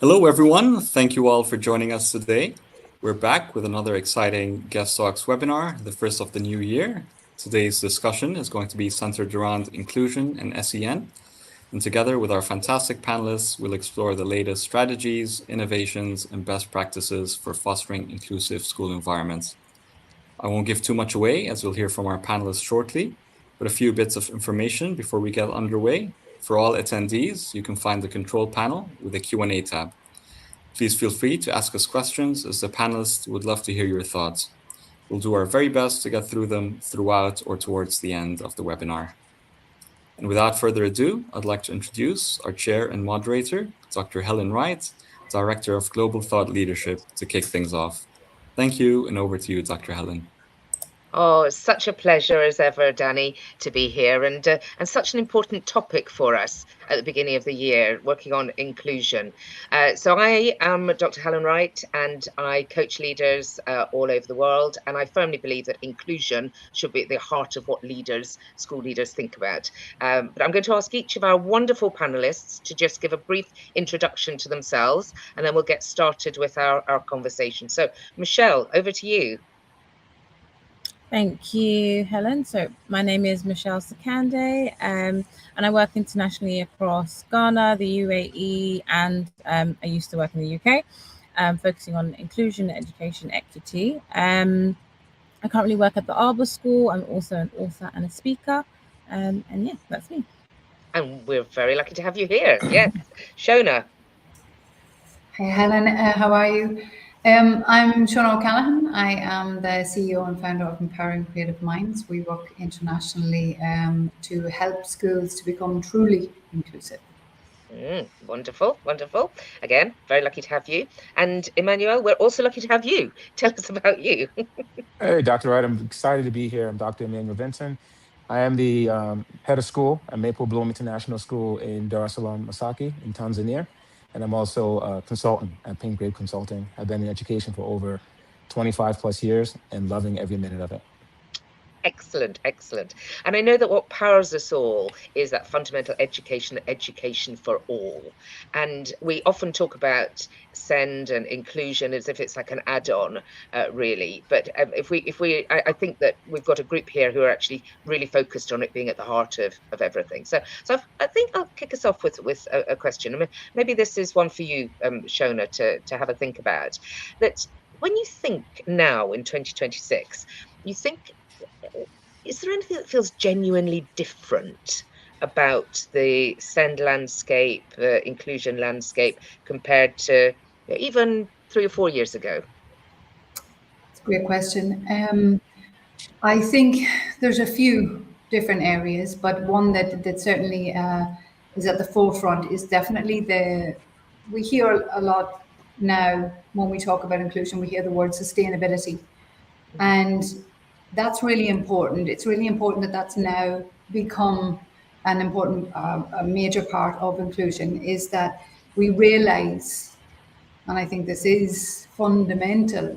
Hello, everyone. Thank you all for joining us today. We're back with another exciting Guest Talks webinar, the first of the new year. Today's discussion is going to be centered around inclusion and SEN. And together with our fantastic panelists, we'll explore the latest strategies, innovations, and best practices for fostering inclusive school environments. I won't give too much away, as we'll hear from our panelists shortly, but a few bits of information before we get underway. For all attendees, you can find the control panel with a Q&A tab. Please feel free to ask us questions, as the panelists would love to hear your thoughts. We'll do our very best to get through them throughout or towards the end of the webinar. And without further ado, I'd like to introduce our chair and moderator, Dr. Helen Wright, Director of Global Thought Leadership, to kick things off. Thank you, and over to you, Dr. Helen. Oh, it's such a pleasure as ever, Danny, to be here, and such an important topic for us at the beginning of the year, working on inclusion. So I am Dr. Helen Wright, and I coach leaders all over the world, and I firmly believe that inclusion should be at the heart of what school leaders think about. But I'm going to ask each of our wonderful panelists to just give a brief introduction to themselves, and then we'll get started with our conversation. So, Michelle, over to you. Thank you, Helen. So my name is Michelle Sakande, and I work internationally across Ghana, the UAE, and I used to work in the UK, focusing on inclusion, education, equity. I currently work at the Arbor School. I'm also an author and a speaker, and yeah, that's me. And we're very lucky to have you here. Yes, Shona. Hi, Helen. How are you? I'm Shona OCallaghan. I am the CEO and founder of Empowering Creative Minds. We work internationally to help schools to become truly inclusive. Wonderful, wonderful. Again, very lucky to have you. And Emanuel, we're also lucky to have you. Tell us about you. Hey, Dr. Wright, I'm excited to be here. I'm Dr. Emanuel Vincent. I am the head of school at Maple Bloom International School in Dar es Salaam, Masaki, in Tanzania. And I'm also a consultant at Pinkgrape Consulting. I've been in education for over 25 plus years and loving every minute of it. Excellent, excellent. And I know that what powers us all is that fundamental education for all. And we often talk about SEND and inclusion as if it's like an add-on, really. But I think that we've got a group here who are actually really focused on it being at the heart of everything. So I think I'll kick us off with a question. I mean, maybe this is one for you, Shona, to have a think about. That when you think now in 2026, you think, is there anything that feels genuinely different about the SEND landscape, the inclusion landscape, compared to even 3 or 4 years ago? It's a great question. I think there's a few different areas, but one that certainly is at the forefront is definitely we hear a lot now when we talk about inclusion, we hear the word sustainability. And that's really important. It's really important that that's now become an important, a major part of inclusion, is that we realize, and I think this is fundamental,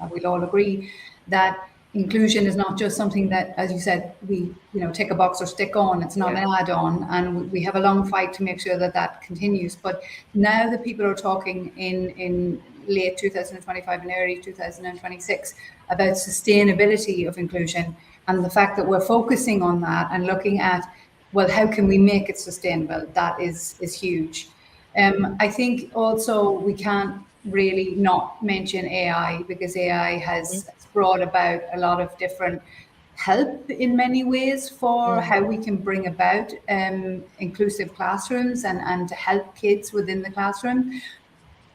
we'll all agree, that inclusion is not just something that, as you said, we tick a box or stick on. It's not an add-on, and we have a long fight to make sure that continues. But now that people are talking in late 2025 and early 2026 about sustainability of inclusion, and the fact that we're focusing on that and looking at, well, how can we make it sustainable? That is huge. I think also we can't really not mention AI, because AI has brought about a lot of different help in many ways for how we can bring about inclusive classrooms and to help kids within the classroom.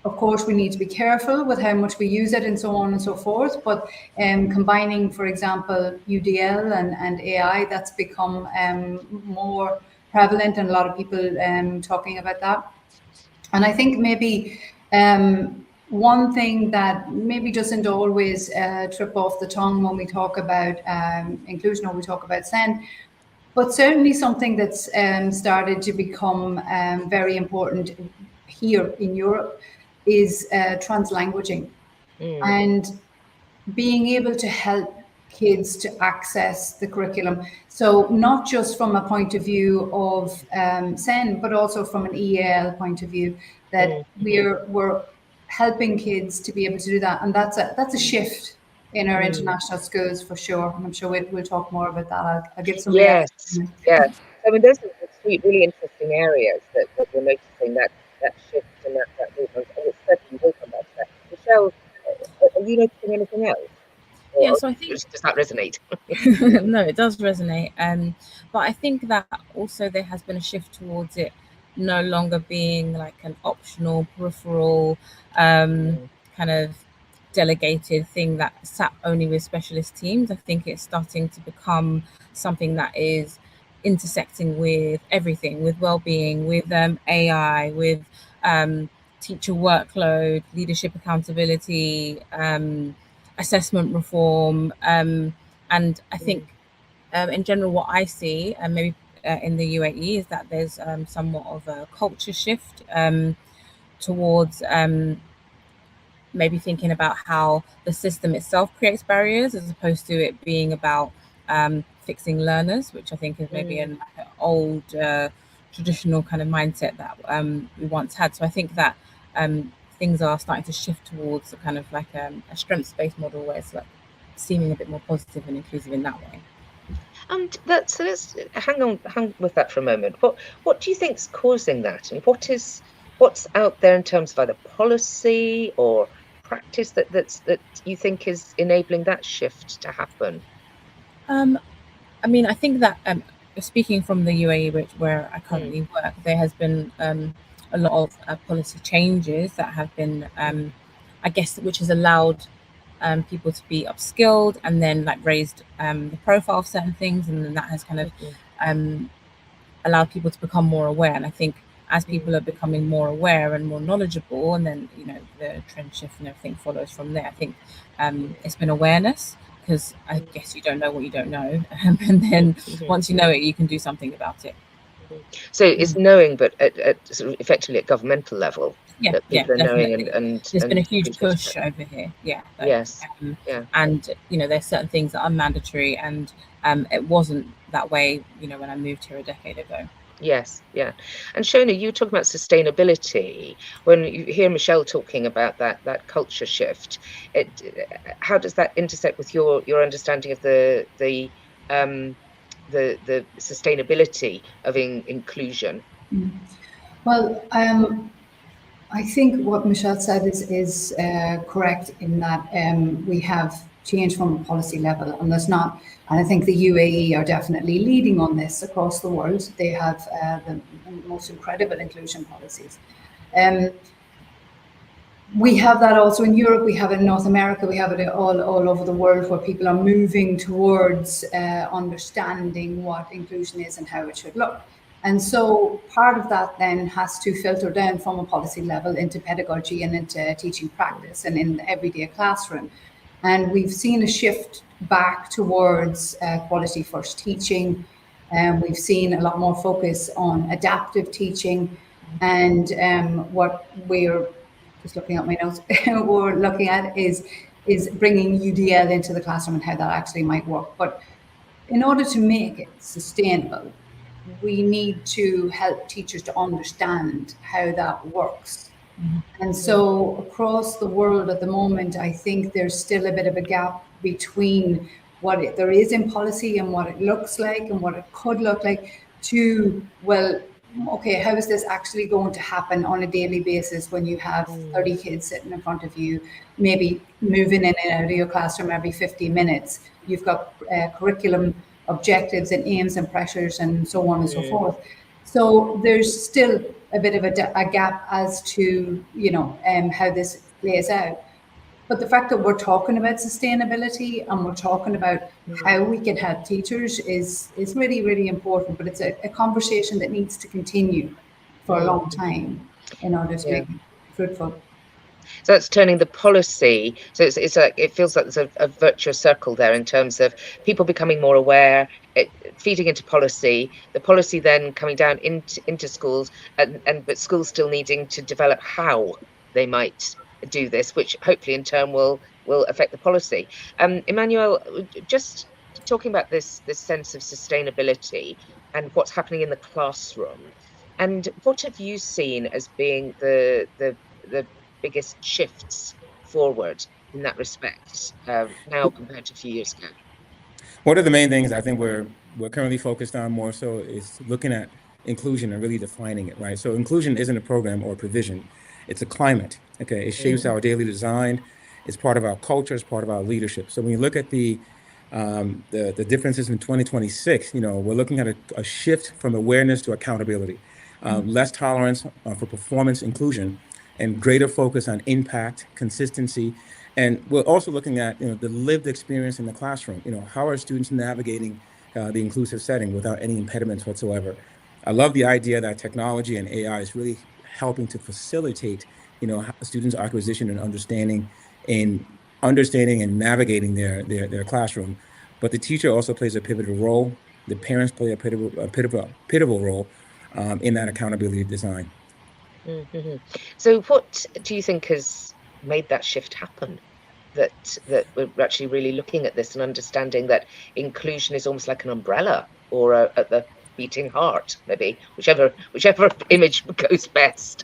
Of course, we need to be careful with how much we use it and so on and so forth. But combining, for example, UDL and AI, that's become more prevalent, and a lot of people talking about that. And I think maybe one thing that maybe doesn't always trip off the tongue when we talk about inclusion or we talk about SEN, but certainly something that's started to become very important here in Europe is translanguaging, and being able to help kids to access the curriculum. So not just from a point of view of SEN, but also from an EAL point of view, that we're helping kids to be able to do that. And that's a shift in our international schools for sure. And I'm sure we'll talk more about that. I'll give some Yes. I mean, those are the three really interesting areas that we're noticing, that shift and that movement, and it certainly will come back to that. Michelle, are you noticing anything else? Yeah, so I think does that resonate? No, it does resonate. But I think that also there has been a shift towards it no longer being like an optional, peripheral, kind of delegated thing that sat only with specialist teams. I think it's starting to become something that is intersecting with everything, with well-being, with AI, with teacher workload, leadership accountability, assessment reform, and I think in general what I see, and maybe in the UAE, is that there's somewhat of a culture shift towards maybe thinking about how the system itself creates barriers as opposed to it being about fixing learners, which I think is maybe an old traditional kind of mindset that we once had. So I think that things are starting to shift towards a kind of like a strengths-based model where it's like seeming a bit more positive and inclusive in that way. And so let's hang with that for a moment. What do you think's causing that, and what's out there in terms of either policy or practice that you think is enabling that shift to happen? I mean, I think that speaking from the UAE, where I currently work, there has been a lot of policy changes that have been, I guess, which has allowed people to be upskilled and then like raised the profile of certain things, and then that has kind of allowed people to become more aware. And I think as people are becoming more aware and more knowledgeable, and then the trend shift and everything follows from there. I think it's been awareness, because I guess you don't know what you don't know, and then once you know it, you can do something about it. So it's knowing, but at sort of effectively at governmental level. Yeah, that people are knowing, and there's been a huge push over here. Yeah. Yes. And there's certain things that are mandatory, and it wasn't that way, when I moved here a decade ago. Yes, yeah. And Shona, you were talking about sustainability. When you hear Michelle talking about that culture shift, how does that intersect with your understanding of the sustainability of inclusion? Well, I think what Michelle said is correct in that we have change from a policy level, and there's not. And I think the UAE are definitely leading on this across the world. They have the most incredible inclusion policies. We have that also in Europe. We have it in North America. We have it all over the world, where people are moving towards understanding what inclusion is and how it should look. And so part of that then has to filter down from a policy level into pedagogy and into teaching practice and in the everyday classroom. And we've seen a shift back towards quality first teaching. We've seen a lot more focus on adaptive teaching. And what we're just looking at my notes, we're looking at is bringing UDL into the classroom and how that actually might work. But in order to make it sustainable, we need to help teachers to understand how that works. And so across the world at the moment, I think there's still a bit of a gap between what there is in policy and what it looks like and what it could look like to, well, okay, how is this actually going to happen on a daily basis when you have 30 kids sitting in front of you, maybe moving in and out of your classroom every 50 minutes. You've got curriculum objectives and aims and pressures and so on and so forth. So there's still a bit of a gap as to, how this plays out. But the fact that we're talking about sustainability and we're talking about how we can help teachers is really, really important. But it's a conversation that needs to continue for a long time in order to be fruitful. So that's turning the policy. So it's like, it feels like there's a virtuous circle there in terms of people becoming more aware, feeding into policy, the policy then coming down into schools, but schools still needing to develop how they might do this, which hopefully in turn will will affect the policy. Emanuel, just talking about this sense of sustainability and what's happening in the classroom, and what have you seen as being the biggest shifts forward in that respect now compared to a few years ago? One of the main things I think we're currently focused on more so is looking at inclusion and really defining it, right? So inclusion isn't a program or a provision, it's a climate, okay? It shapes our daily design, it's part of our culture, it's part of our leadership. So when you look at the differences in 2026, you know, we're looking at a shift from awareness to accountability, less tolerance for performance inclusion, and greater focus on impact, consistency. And we're also looking at, you know, the lived experience in the classroom. You know, how are students navigating the inclusive setting without any impediments whatsoever? I love the idea that technology and AI is really helping to facilitate, you know, students' acquisition and understanding and navigating their classroom. But the teacher also plays a pivotal role. The parents play a pivotal role in that accountability design. Mm-hmm. So what do you think has made that shift happen? That we're actually really looking at this and understanding that inclusion is almost like an umbrella or at the beating heart, maybe, whichever image goes best.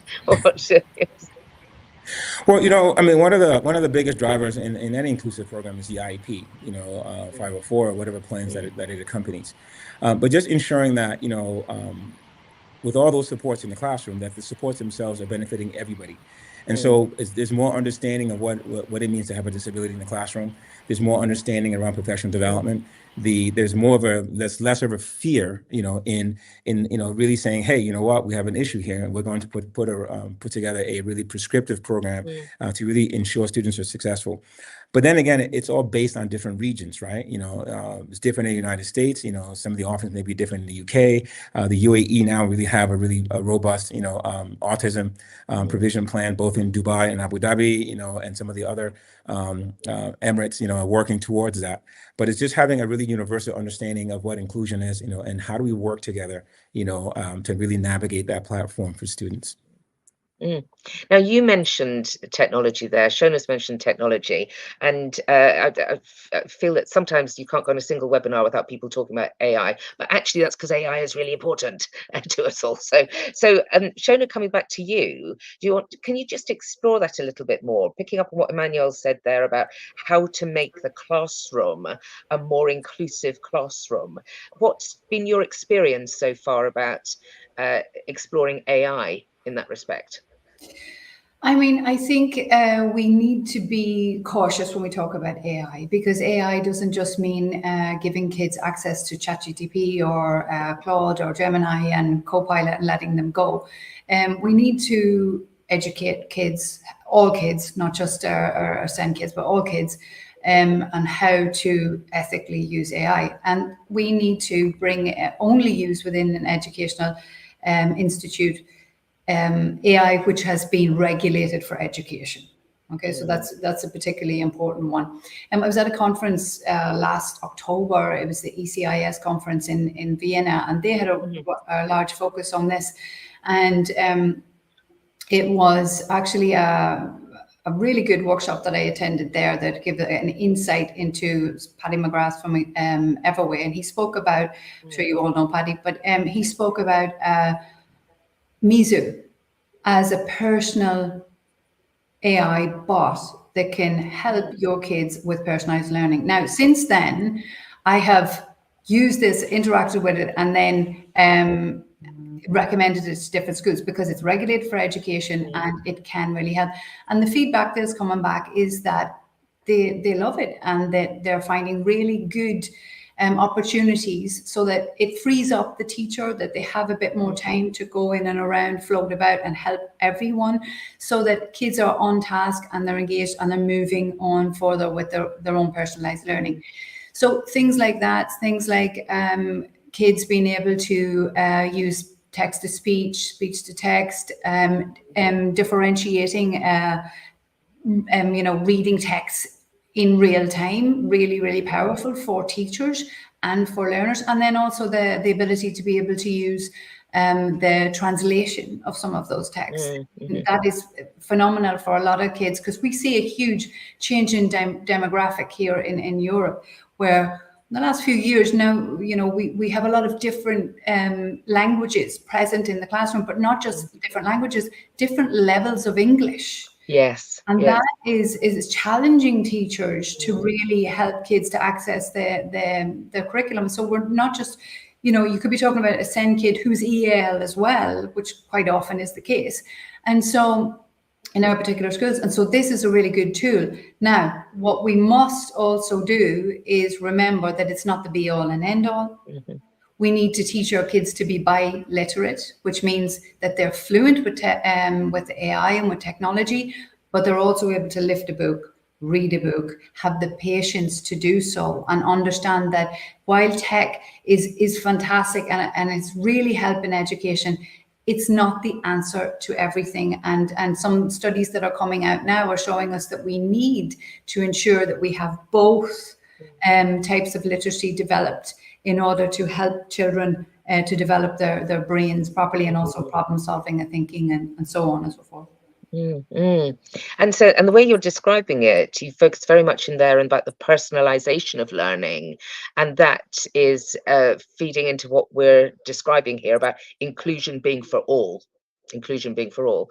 Well, you know, I mean, one of the biggest drivers in any inclusive program is the IEP, you know, 504 or whatever plans that it accompanies. But just ensuring that, you know, with all those supports in the classroom, that the supports themselves are benefiting everybody. And so there's more understanding of what it means to have a disability in the classroom. There's more understanding around professional development. There's less of a fear, you know, in you know, really saying, hey, you know what, we have an issue here, and we're going to put together a really prescriptive program to really ensure students are successful. But then again, it's all based on different regions, right? You know, it's different in the United States. You know, some of the offerings may be different in the UK. The UAE now really have a really robust, you know, autism provision plan, both in Dubai and Abu Dhabi, you know, and some of the other Emirates, you know, are working towards that. But it's just having a really universal understanding of what inclusion is, you know, and how do we work together, you know, to really navigate that platform for students. Now, you mentioned technology there. Shona's mentioned technology, and I feel that sometimes you can't go on a single webinar without people talking about AI. But actually, that's because AI is really important to us all. So, Shona, coming back to you, can you just explore that a little bit more, picking up on what Emanuel said there about how to make the classroom a more inclusive classroom? What's been your experience so far about exploring AI in that respect? I mean, I think we need to be cautious when we talk about AI, because AI doesn't just mean giving kids access to ChatGPT or Claude or Gemini and Copilot and letting them go. We need to educate kids, all kids, not just our SEN kids, but all kids, on how to ethically use AI. And we need to bring only use within an educational institute AI which has been regulated for education. Okay, so that's a particularly important one. I was at a conference last October. It was the ECIS conference in Vienna, and they had a large focus on this. And it was actually a really good workshop that I attended there that gave an insight into Paddy McGrath from Everway. And he spoke about, I'm sure you all know Paddy, but he spoke about Mizu as a personal AI bot that can help your kids with personalized learning. Now, since then, I have used this, interacted with it, and then recommended it to different schools because it's regulated for education and it can really help. And the feedback that's coming back is that they love it and that they're finding really good opportunities, so that it frees up the teacher, that they have a bit more time to go in and around, float about and help everyone, so that kids are on task and they're engaged and they're moving on further with their own personalized learning. So things like that, things like kids being able to use text to speech, speech to text, differentiating, you know, reading text in real time, really, really powerful for teachers and for learners. And then also the ability to be able to use the translation of some of those texts. Mm-hmm. That is phenomenal for a lot of kids, because we see a huge change in demographic here in Europe, where in the last few years now, you know, we have a lot of different languages present in the classroom, but not just different languages, different levels of English. Yes. And yes. that is challenging teachers to really help kids to access the curriculum. So we're not just, you know, you could be talking about a SEN kid who's EL as well, which quite often is the case. And so in our particular schools, and so this is a really good tool. Now, what we must also do is remember that it's not the be all and end all. Mm-hmm. We need to teach our kids to be biliterate, which means that they're fluent with AI and with technology, but they're also able to lift a book, read a book, have the patience to do so, and understand that while tech is fantastic and it's really helping education, it's not the answer to everything. And some studies that are coming out now are showing us that we need to ensure that we have both types of literacy developed in order to help children to develop their brains properly, and also problem solving and thinking and so on and so forth. Mm-hmm. And the way you're describing it, you focus very much in there about the personalization of learning, and that is feeding into what we're describing here about inclusion being for all. Inclusion being for all.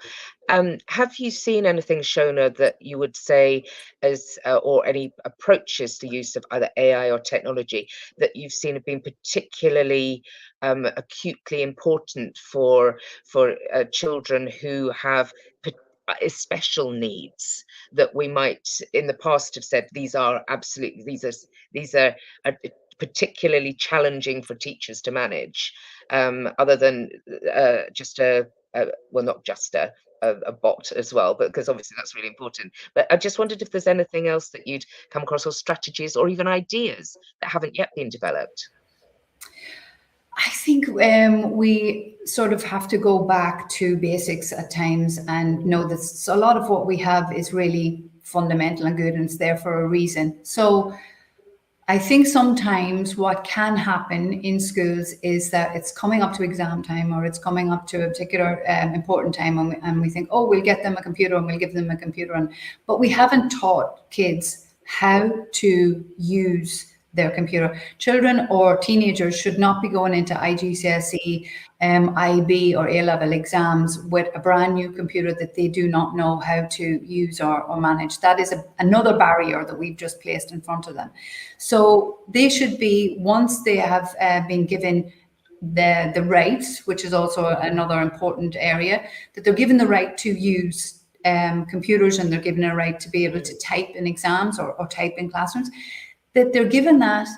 Have you seen anything, Shona, that you would say as or any approaches to use of either AI or technology that you've seen have been particularly acutely important for children who have special needs, that we might in the past have said these are particularly challenging for teachers to manage, other than just not just a bot as well, but because obviously that's really important. But I just wondered if there's anything else that you'd come across, or strategies or even ideas that haven't yet been developed. I think we sort of have to go back to basics at times and know that a lot of what we have is really fundamental and good, and it's there for a reason. So I think sometimes what can happen in schools is that it's coming up to exam time, or it's coming up to a particular important time, and we think, oh, we'll get them a computer and we'll give them a computer, but we haven't taught kids how to use their computer. Children or teenagers should not be going into IGCSE, IB or A-level exams with a brand new computer that they do not know how to use or manage. That is another barrier that we've just placed in front of them. So they should be, once they have been given the right, which is also another important area, that they're given the right to use computers, and they're given a right to be able to type in exams or type in classrooms, that they're given that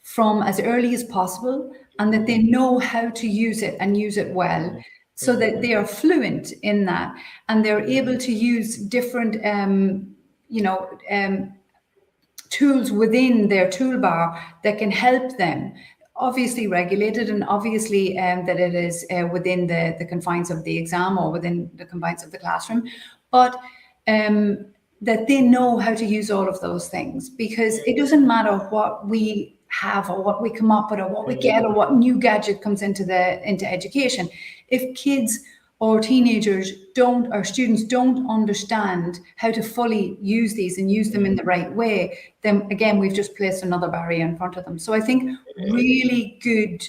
from as early as possible, and that they know how to use it and use it well, so that they are fluent in that, and they're able to use different tools within their toolbar that can help them, obviously regulated, and obviously that it is within the confines of the exam or within the confines of the classroom, but that they know how to use all of those things, because it doesn't matter what we have or what we come up with or what we get or what new gadget comes into education. If kids or teenagers or students don't understand how to fully use these and use them in the right way, then again, we've just placed another barrier in front of them. So I think really good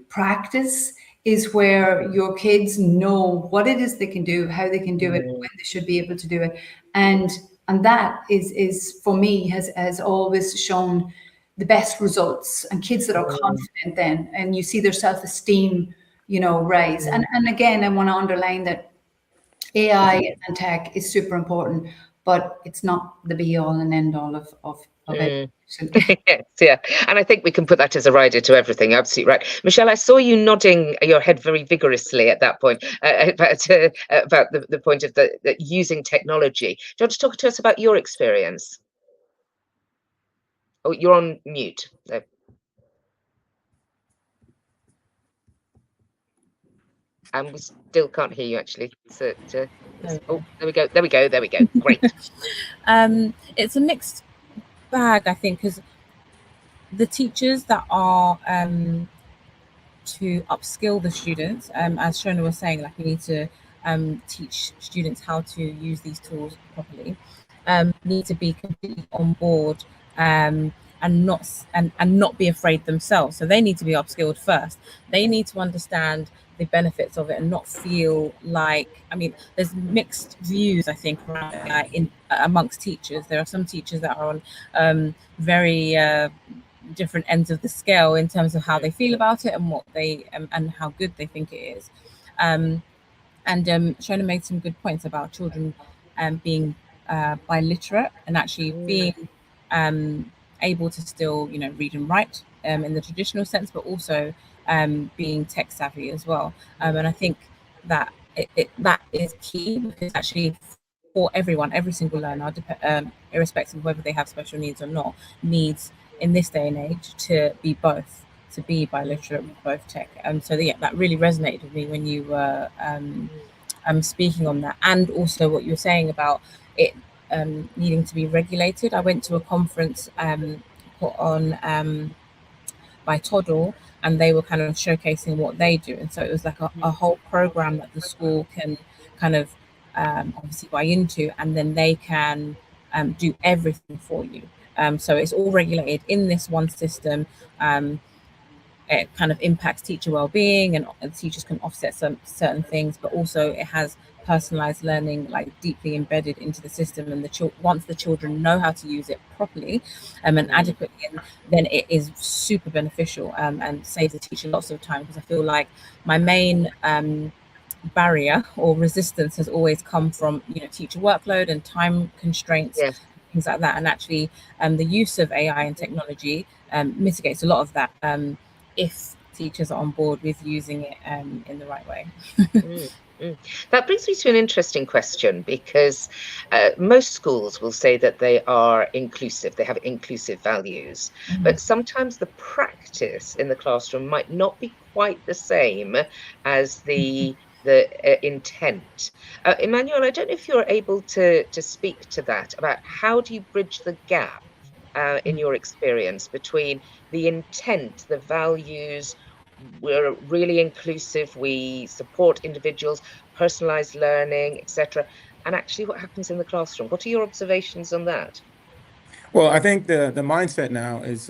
practice is where your kids know what it is they can do, how they can do it, when they should be able to do it. And that is for me has always shown the best results, and kids that are confident then, and you see their self-esteem, rise. And again, I want to underline that AI and tech is super important, but it's not the be all and end all of it. Yes, yeah, and I think we can put that as a rider to everything. Absolutely right, Michelle. I saw you nodding your head very vigorously at that point about the point of the using technology. Do you want to talk to us about your experience? Oh, you're on mute. And we still can't hear you, actually. So, oh, there we go. Great. It's a mixed bag, I think, because the teachers that are to upskill the students. As Shona was saying, like we need to teach students how to use these tools properly. Need to be completely on board and not be afraid themselves. So they need to be upskilled first. They need to understand the benefits of it and not feel like, I mean, there's mixed views, I think, amongst teachers. There are some teachers that are on very different ends of the scale in terms of how they feel about it and what they and how good they think it is. And Shona made some good points about children being biliterate and actually being able to still, you know, read and write in the traditional sense, but also being tech savvy as well. And I think that that is key, because actually for everyone, every single learner, irrespective of whether they have special needs or not, needs in this day and age to be both, to be biliterate with both tech. So yeah, that really resonated with me when you were speaking on that, and also what you were saying about it needing to be regulated. I went to a conference put on by Toddle, and they were kind of showcasing what they do, and so it was like a whole program that the school can kind of obviously buy into, and then they can do everything for you. So it's all regulated in this one system. It kind of impacts teacher well-being, and teachers can offset some certain things, but also it has personalized learning like deeply embedded into the system, and once the children know how to use it properly and adequately, then it is super beneficial and saves the teacher lots of time. Because I feel like my main barrier or resistance has always come from, you know, teacher workload and time constraints, things like that, and actually the use of AI and technology mitigates a lot of that if teachers are on board with using it in the right way. That brings me to an interesting question, because most schools will say that they are inclusive, they have inclusive values, but sometimes the practice in the classroom might not be quite the same as the intent. Emanuel, I don't know if you're able to speak to that, about how do you bridge the gap in your experience between the intent, the values, we're really inclusive, we support individuals, personalized learning, etc., and actually what happens in the classroom? What are your observations on that? Well, I think the mindset now is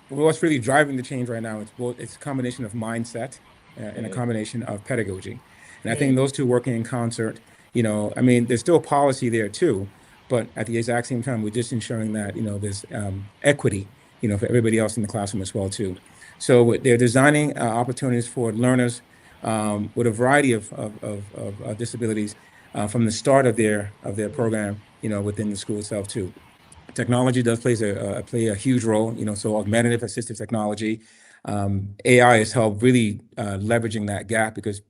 what's really driving the change right now. It's a combination of mindset and a combination of pedagogy, and I think those two working in concert. You know, I mean, there's still policy there too, but at the exact same time, we're just ensuring that, you know, there's equity, you know, for everybody else in the classroom as well too. So they're designing opportunities for learners with a variety of disabilities from the start of their program, you know, within the school itself too. Technology does play a huge role, you know, so augmentative assistive technology. AI has helped really leveraging that gap, because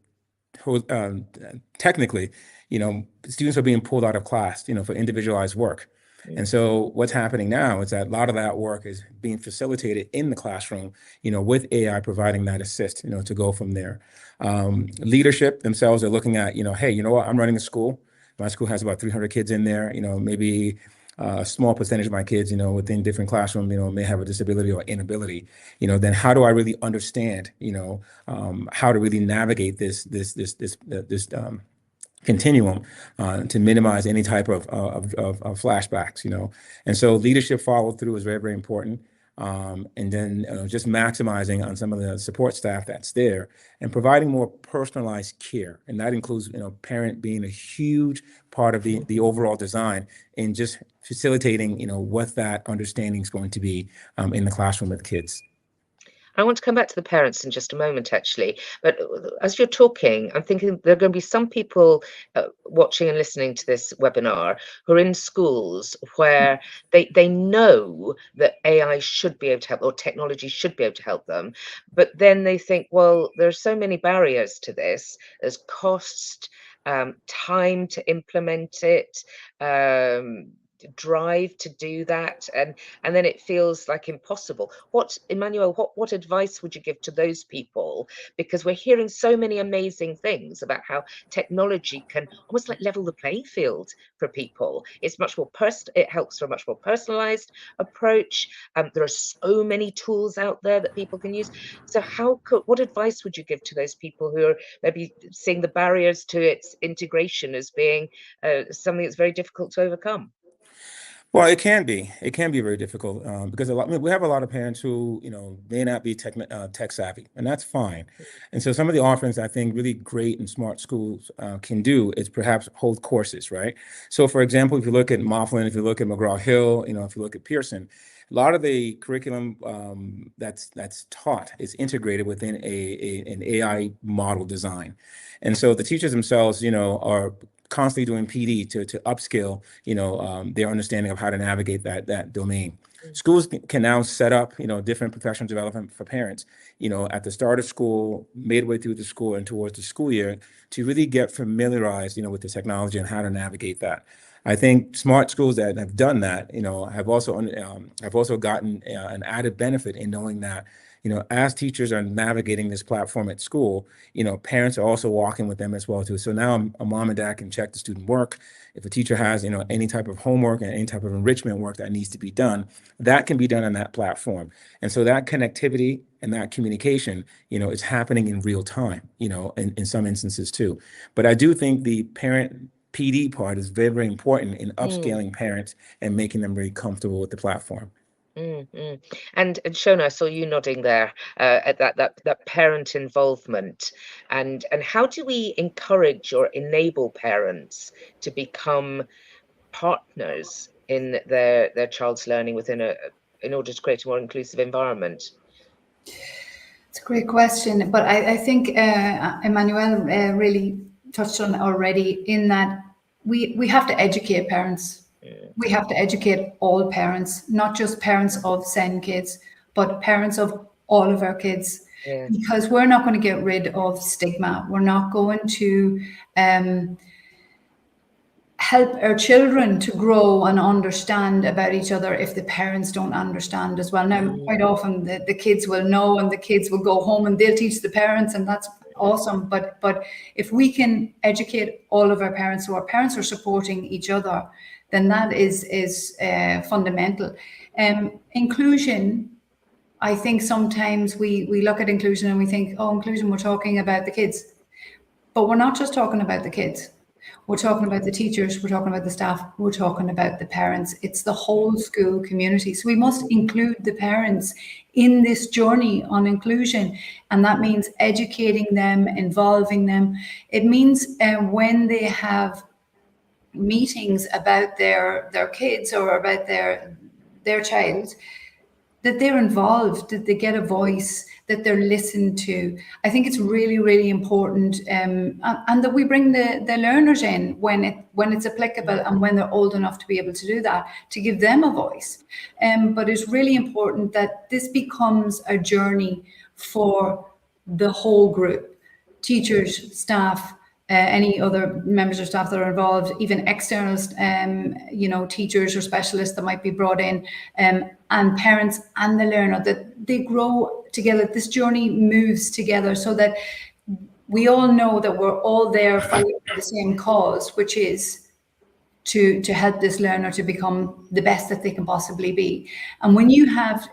technically, you know, students are being pulled out of class, you know, for individualized work. And so what's happening now is that a lot of that work is being facilitated in the classroom, you know, with AI providing that assist, you know, to go from there. Leadership themselves are looking at, you know, hey, you know what, I'm running a school. My school has about 300 kids in there, you know, maybe a small percentage of my kids, you know, within different classrooms, you know, may have a disability or inability, you know, then how do I really understand, you know, how to really navigate this continuum to minimize any type of flashbacks, you know. And so leadership follow through is very, very important. And then just maximizing on some of the support staff that's there and providing more personalized care. And that includes, you know, parent being a huge part of the overall design, and just facilitating, you know, what that understanding is going to be in the classroom with kids. I want to come back to the parents in just a moment, actually. But as you're talking, I'm thinking there are going to be some people watching and listening to this webinar who are in schools where they know that AI should be able to help, or technology should be able to help them. But then they think, well, there are so many barriers to this. There's cost, time to implement it, drive to do that, and then it feels like impossible. Emanuel, what advice would you give to those people? Because we're hearing so many amazing things about how technology can almost like level the playing field for people. It's much more it helps for a much more personalized approach. There are so many tools out there that people can use. So what advice would you give to those people who are maybe seeing the barriers to its integration as being something that's very difficult to overcome? Well, it can be. It can be very difficult because we have a lot of parents who, may not be tech savvy, and that's fine. And so some of the offerings I think really great and smart schools can do is perhaps hold courses, right? So, for example, if you look at Mifflin, if you look at McGraw-Hill, if you look at Pearson, a lot of the curriculum that's taught is integrated within an AI model design, and so the teachers themselves, are constantly doing PD to upskill, their understanding of how to navigate that domain. Schools can now set up, different professional development for parents, at the start of school, midway through the school, and towards the school year to really get familiarized, with the technology and how to navigate that. I think smart schools that have done that, have also gotten an added benefit in knowing that, as teachers are navigating this platform at school, parents are also walking with them as well too. So now a mom and dad can check the student work. If a teacher has, any type of homework and any type of enrichment work that needs to be done, that can be done on that platform. And so that connectivity and that communication, is happening in real time, in some instances too. But I do think the parent PD part is very, very important in upscaling parents and making them very comfortable with the platform. And Shona, I saw you nodding there at that parent involvement, and how do we encourage or enable parents to become partners in their child's learning in order to create a more inclusive environment? It's a great question, but I think Emanuel really touched on already in that we have to educate parents. We have to educate all parents, not just parents of SEN kids, but parents of all of our kids, because we're not going to get rid of stigma. We're not going to help our children to grow and understand about each other if the parents don't understand as well. Now, quite often the kids will know and the kids will go home and they'll teach the parents, and that's awesome. But if we can educate all of our parents so our parents are supporting each other, then that is fundamental. Inclusion, I think sometimes we look at inclusion and we think, oh, inclusion, we're talking about the kids. But we're not just talking about the kids. We're talking about the teachers, we're talking about the staff, we're talking about the parents. It's the whole school community. So we must include the parents in this journey on inclusion. And that means educating them, involving them. It means when they have meetings about their kids or about their child, that they're involved, that they get a voice, that they're listened to. I think it's really, really important, and that we bring the learners in when it's applicable and when they're old enough to be able to do that, to give them a voice. But it's really important that this becomes a journey for the whole group, teachers, staff, any other members of staff that are involved, even external, teachers or specialists that might be brought in, and parents and the learner, that they grow together. This journey moves together so that we all know that we're all there fighting for the same cause, which is to help this learner to become the best that they can possibly be. And when you have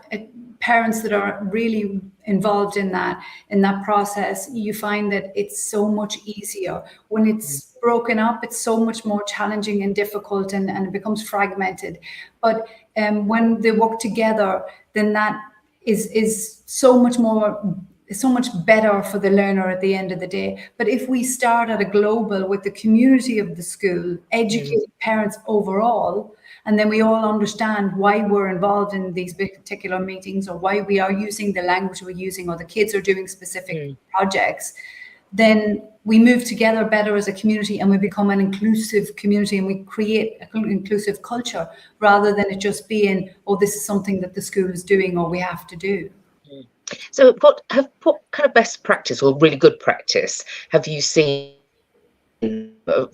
parents that are really involved in that process, you find that it's so much easier. When it's broken up, it's so much more challenging and difficult, and it becomes fragmented. But when they work together, then that is so much better for the learner at the end of the day. But if we start at a global with the community of the school, educate parents overall, and then we all understand why we're involved in these particular meetings, or why we are using the language we're using, or the kids are doing specific projects, then we move together better as a community, and we become an inclusive community, and we create an inclusive culture, rather than it just being, oh, this is something that the school is doing or we have to do. So what kind of best practice or really good practice have you seen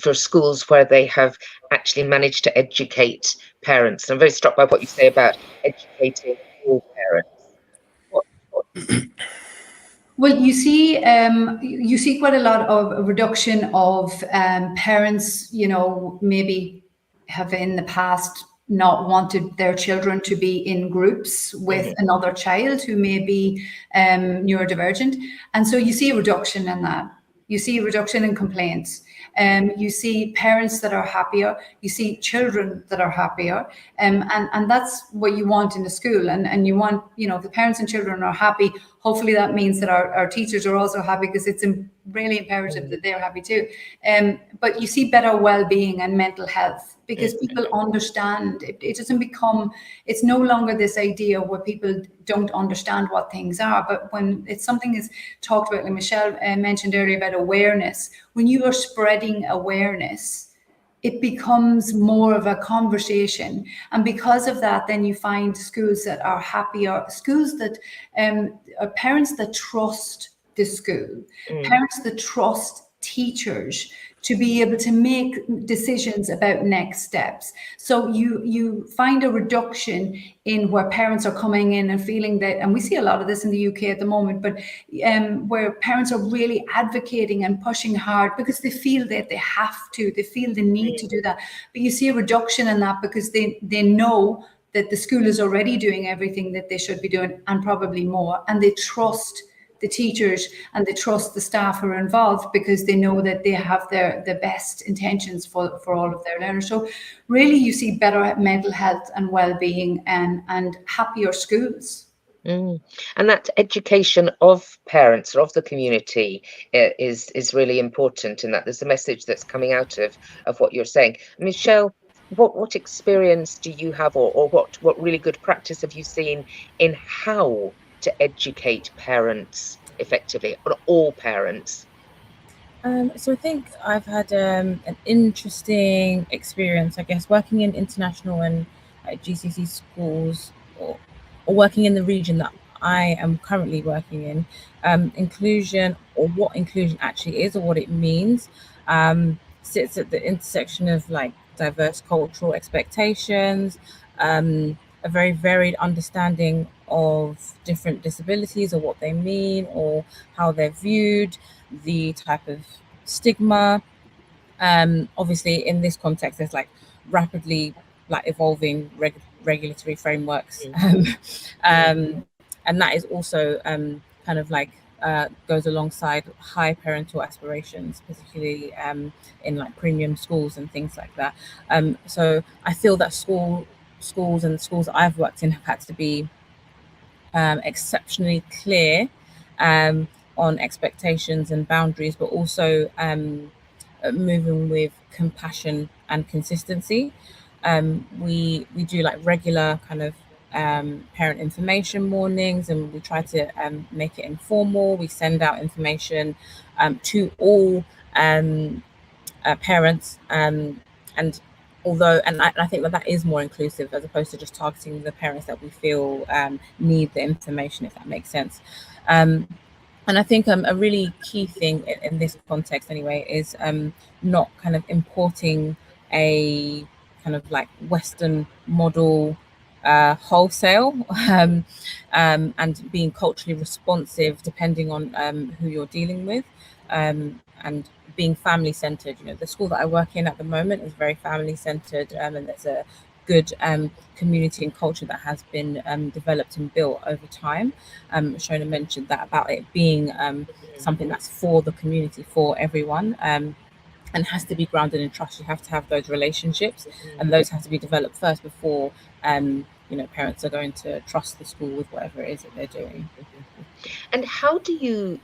for schools where they have actually managed to educate parents. And I'm very struck by what you say about educating all parents. Well, you see quite a lot of reduction of parents, maybe have in the past not wanted their children to be in groups with another child who may be neurodivergent. And so you see a reduction in that. You see a reduction in complaints. You see parents that are happier. You see children that are happier. And that's what you want in a school. And you want, the parents and children are happy. Hopefully that means that our teachers are also happy, because it's really imperative that they're happy too. But you see better well-being and mental health, because people understand. It doesn't become, it's no longer this idea where people don't understand what things are, but when it's something is talked about, like Michelle mentioned earlier about awareness, when you are spreading awareness, it becomes more of a conversation. And because of that, then you find schools that are happier, schools that are parents that trust the school, parents that trust teachers to be able to make decisions about next steps. So you find a reduction in where parents are coming in and feeling that, and we see a lot of this in the UK at the moment, but where parents are really advocating and pushing hard because they feel that they have to, they feel the need to do that. But you see a reduction in that because they know that the school is already doing everything that they should be doing and probably more, and they trust the teachers and they trust the staff who are involved because they know that they have the best intentions for all of their learners. So really you see better mental health and well-being and happier schools. And that education of parents or of the community is really important, in that there's a message that's coming out of what you're saying. Michelle, what experience do you have, or what really good practice have you seen in how to educate parents effectively, or all parents? So I think I've had an interesting experience, I guess, working in international and GCSE schools, or working in the region that I am currently working in. Inclusion, or what inclusion actually is, or what it means, sits at the intersection of like diverse cultural expectations, a very varied understanding of different disabilities, or what they mean, or how they're viewed, the type of stigma. Obviously in this context there's like rapidly like evolving regulatory frameworks, and that is also kind of like goes alongside high parental aspirations, particularly in like premium schools and things like that. So I feel that schools and schools that I've worked in have had to be exceptionally clear on expectations and boundaries, but also moving with compassion and consistency. We do like regular kind of parent information mornings, and we try to make it informal. We send out information to all parents, and although, and I think that is more inclusive, as opposed to just targeting the parents that we feel need the information, if that makes sense. And I think a really key thing in this context anyway is not kind of importing a kind of like Western model wholesale, and being culturally responsive depending on who you're dealing with, and being family centered. The school that I work in at the moment is very family centered, and there's a good community and culture that has been developed and built over time. Shona mentioned that about it being something that's for the community, for everyone, and has to be grounded in trust. You have to have those relationships, and those have to be developed first before parents are going to trust the school with whatever it is that they're doing. And how do you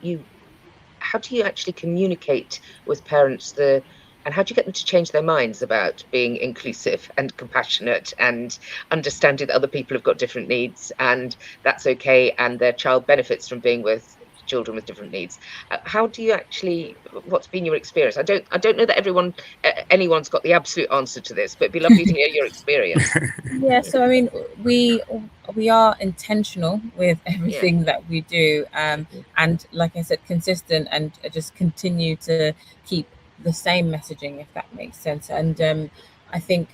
actually communicate with parents and how do you get them to change their minds about being inclusive and compassionate and understanding that other people have got different needs and that's okay, and their child benefits from being with children with different needs? How do you actually, what's been your experience? I don't know that anyone's got the absolute answer to this, but it'd be lovely to hear your experience. Yeah, so I mean, we are intentional with everything that we do, and like I said, consistent, and just continue to keep the same messaging, if that makes sense. And I think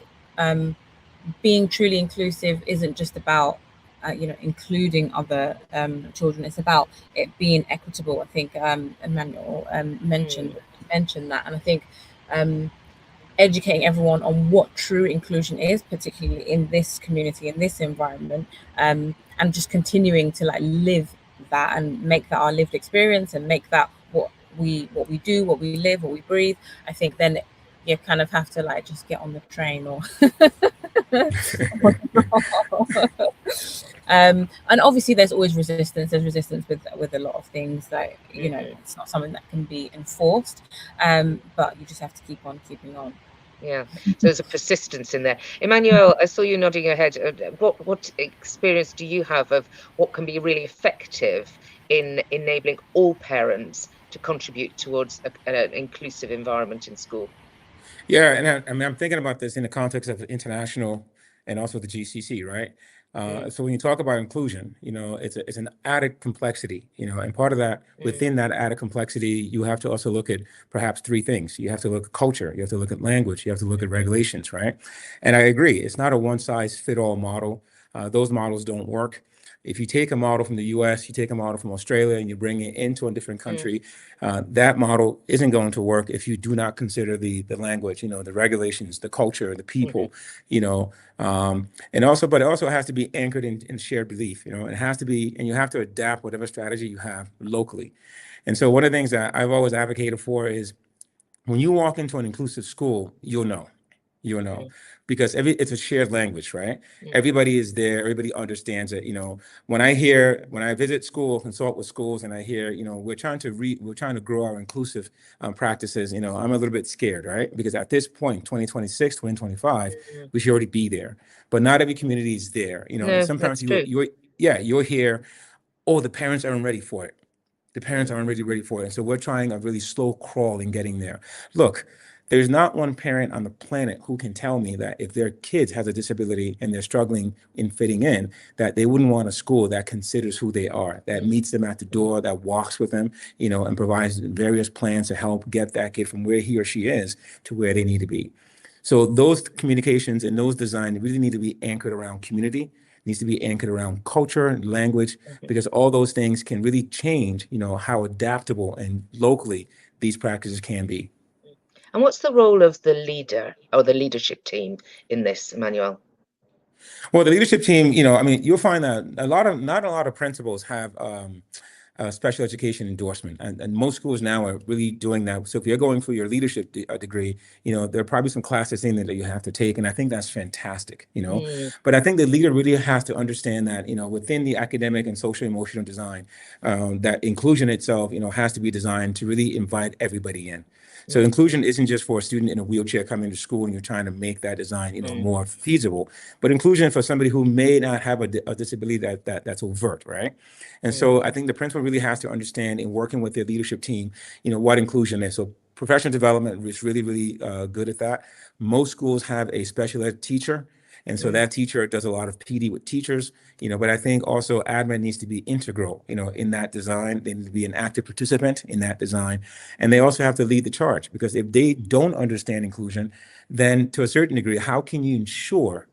being truly inclusive isn't just about including other children. It's about it being equitable. I think Emanuel mentioned that, and I think educating everyone on what true inclusion is, particularly in this community, in this environment, and just continuing to like live that and make that our lived experience and make that what we do, what we live, what we breathe. I think then you kind of have to like just get on the train or and obviously there's always resistance. There's resistance with a lot of things that it's not something that can be enforced, but you just have to keep on keeping on. Yeah, so there's a persistence in there. Emanuel, I saw you nodding your head. What experience do you have of what can be really effective in enabling all parents to contribute towards an inclusive environment in school? Yeah, and I'm thinking about this in the context of international and also the GCC, right? So when you talk about inclusion, it's an added complexity, and part of that, within that added complexity, you have to also look at perhaps three things. You have to look at culture, you have to look at language, you have to look at regulations, right? And I agree, it's not a one-size-fit-all model. Those models don't work. If you take a model from the US, you take a model from Australia, and you bring it into a different country, that model isn't going to work if you do not consider the language, the regulations, the culture, the people, and also, but it also has to be anchored in shared belief, it has to be, and you have to adapt whatever strategy you have locally. And so one of the things that I've always advocated for is when you walk into an inclusive school, you'll know, because it's a shared language, right? Everybody is there, everybody understands it. When I visit school, consult with schools, and I hear, we're trying to grow our inclusive practices, I'm a little bit scared, right? Because at this point, 2026, 2025, we should already be there. But not every community is there, No, and sometimes that's true. you'll hear, oh, the parents aren't ready for it. The parents aren't really ready for it. And so we're trying a really slow crawl in getting there. Look, there's not one parent on the planet who can tell me that if their kids has a disability and they're struggling in fitting in, that they wouldn't want a school that considers who they are, that meets them at the door, that walks with them, and provides various plans to help get that kid from where he or she is to where they need to be. So those communications and those designs really need to be anchored around community, needs to be anchored around culture, language, because all those things can really change, how adaptable and locally these practices can be. And what's the role of the leader or the leadership team in this, Emanuel? Well, the leadership team, you'll find that not a lot of principals have special education endorsement, and most schools now are really doing that. So if you're going for your leadership degree, there are probably some classes in there that you have to take, and I think that's fantastic. But I think the leader really has to understand that within the academic and social emotional design, that inclusion itself has to be designed to really invite everybody in. So inclusion isn't just for a student in a wheelchair coming to school and you're trying to make that design, more feasible, but inclusion for somebody who may not have a disability that's overt, right? And so I think the principal really has to understand in working with their leadership team, what inclusion is. So professional development is really, really good at that. Most schools have a special ed teacher. And so that teacher does a lot of PD with teachers, but I think also admin needs to be integral, in that design. They need to be an active participant in that design. And they also have to lead the charge, because if they don't understand inclusion, then to a certain degree, how can you ensure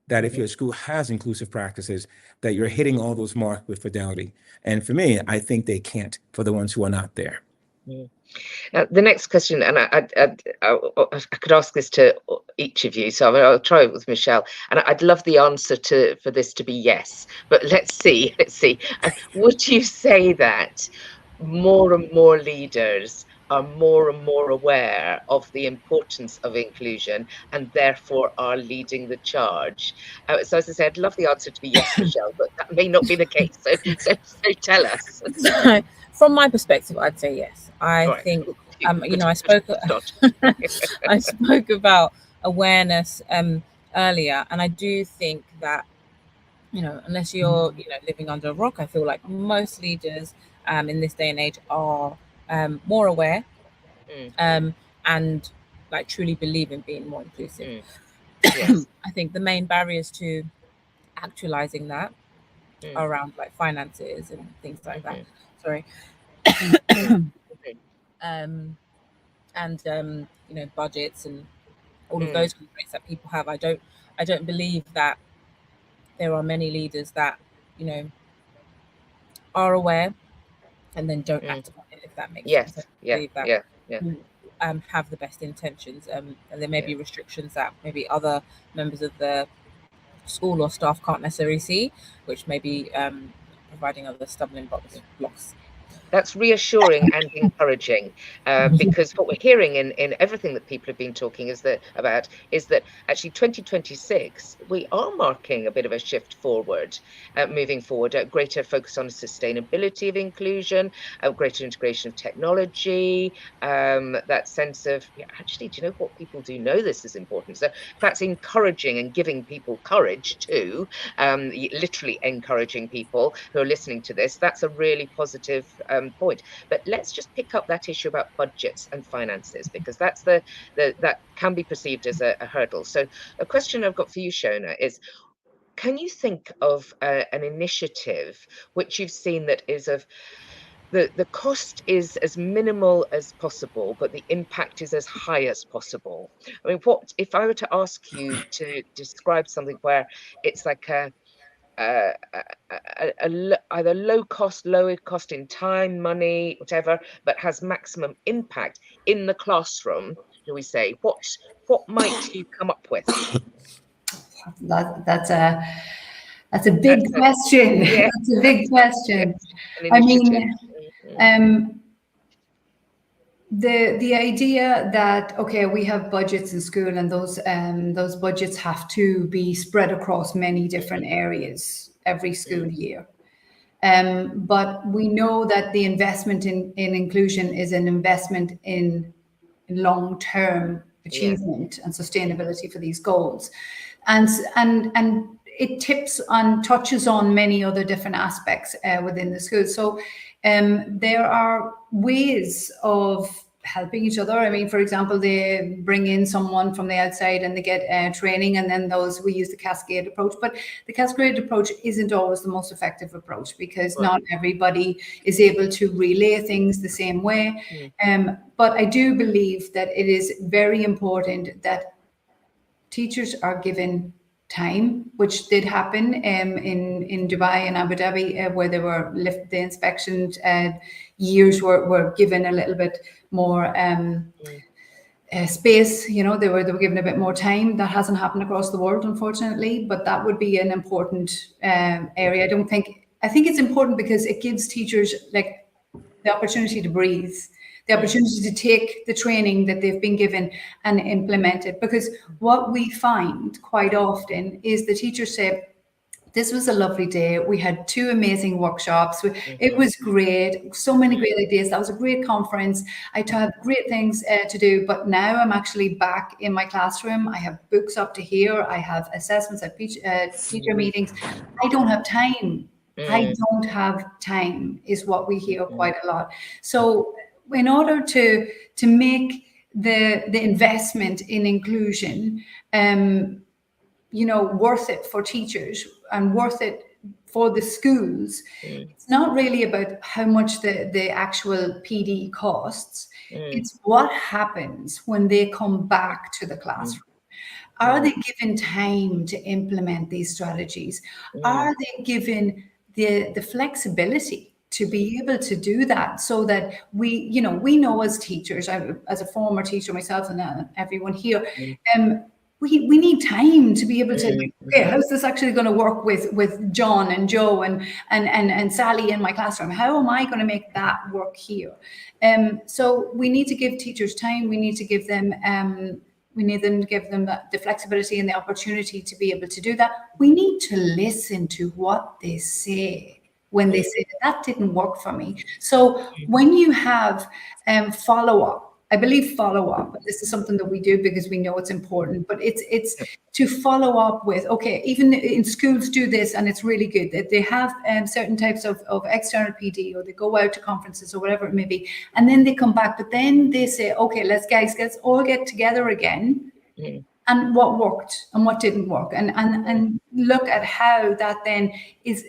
that if your school has inclusive practices, that you're hitting all those marks with fidelity? And for me, I think they can't for the ones who are not there. The next question, and I could ask this to each of you, so I'll try it with Michelle, and I'd love the answer for this to be yes, but let's see. Would you say that more and more leaders are more and more aware of the importance of inclusion and therefore are leading the charge? So as I said, I'd love the answer to be yes, Michelle, but that may not be the case, so tell us. From my perspective, I'd say yes. I think, I spoke about awareness earlier, and I do think that, unless you're, living under a rock, I feel like most leaders in this day and age are more aware and like truly believe in being more inclusive. Yes. I think the main barriers to actualizing that are around like finances and things like that. Sorry. and budgets and all of those constraints that people have. I don't believe that there are many leaders that are aware and then don't act upon it, if that makes sense. I believe that have the best intentions, and there may be restrictions that maybe other members of the school or staff can't necessarily see, which may be providing other stumbling blocks. That's reassuring and encouraging, because what we're hearing in everything that people have been talking is that actually 2026 we are marking a bit of a shift forward, moving forward, a greater focus on sustainability of inclusion, a greater integration of technology, that sense of actually, do you know what, people do know this is important. So that's encouraging and giving people courage too, literally encouraging people who are listening to this. That's a really positive point. But let's just pick up that issue about budgets and finances, because that's that can be perceived as a hurdle. So a question I've got for you, Shona, is can you think of an initiative which you've seen that is of the cost is as minimal as possible, but the impact is as high as possible? I mean, what if I were to ask you to describe something where it's like either low cost in time, money, whatever, but has maximum impact in the classroom, do we say, what might you come up with? That's a big question. That's a big question. I mean, the idea that, okay, we have budgets in school, and those budgets have to be spread across many different areas every school year. But we know that the investment in inclusion is an investment in long-term achievement and sustainability for these goals. And it touches on many other different aspects within the school. So there are ways of helping each other. I mean, for example, they bring in someone from the outside and they get training, and then we use the cascade approach. But the cascade approach isn't always the most effective approach, because not everybody is able to relay things the same way. But I do believe that it is very important that teachers are given time, which did happen in Dubai and Abu Dhabi, where they were lifted, the inspection years were given a little bit more space. They were given a bit more time. That hasn't happened across the world, unfortunately, but that would be an important area. I think it's important because it gives teachers like the opportunity to breathe, the opportunity to take the training that they've been given and implement it. Because what we find quite often is the teachers say, this was a lovely day. We had 2 amazing workshops. It was great. So many great ideas. That was a great conference. I had great things to do. But now I'm actually back in my classroom. I have books up to here. I have assessments, I have teacher meetings. I don't have time. I don't have time is what we hear quite a lot. So in order to make the investment in inclusion, worth it for teachers and worth it for the schools, it's not really about how much the actual PD costs. It's what happens when they come back to the classroom. Are they given time to implement these strategies? Are they given the flexibility to be able to do that, so that we know as teachers, as a former teacher myself and everyone here, we need time to be able to, okay, how's this actually going to work with John and Joe and Sally in my classroom? How am I going to make that work here? So we need to give teachers time. We need to give them the flexibility and the opportunity to be able to do that. We need to listen to what they say when they say that didn't work for me. So when you have follow-up, I believe follow-up, this is something that we do because we know it's important, but it's to follow up with, okay, even in schools do this and it's really good that they have certain types of external PD, or they go out to conferences or whatever it may be, and then they come back, but then they say, okay, let's all get together again, and what worked and what didn't work, and look at how that then is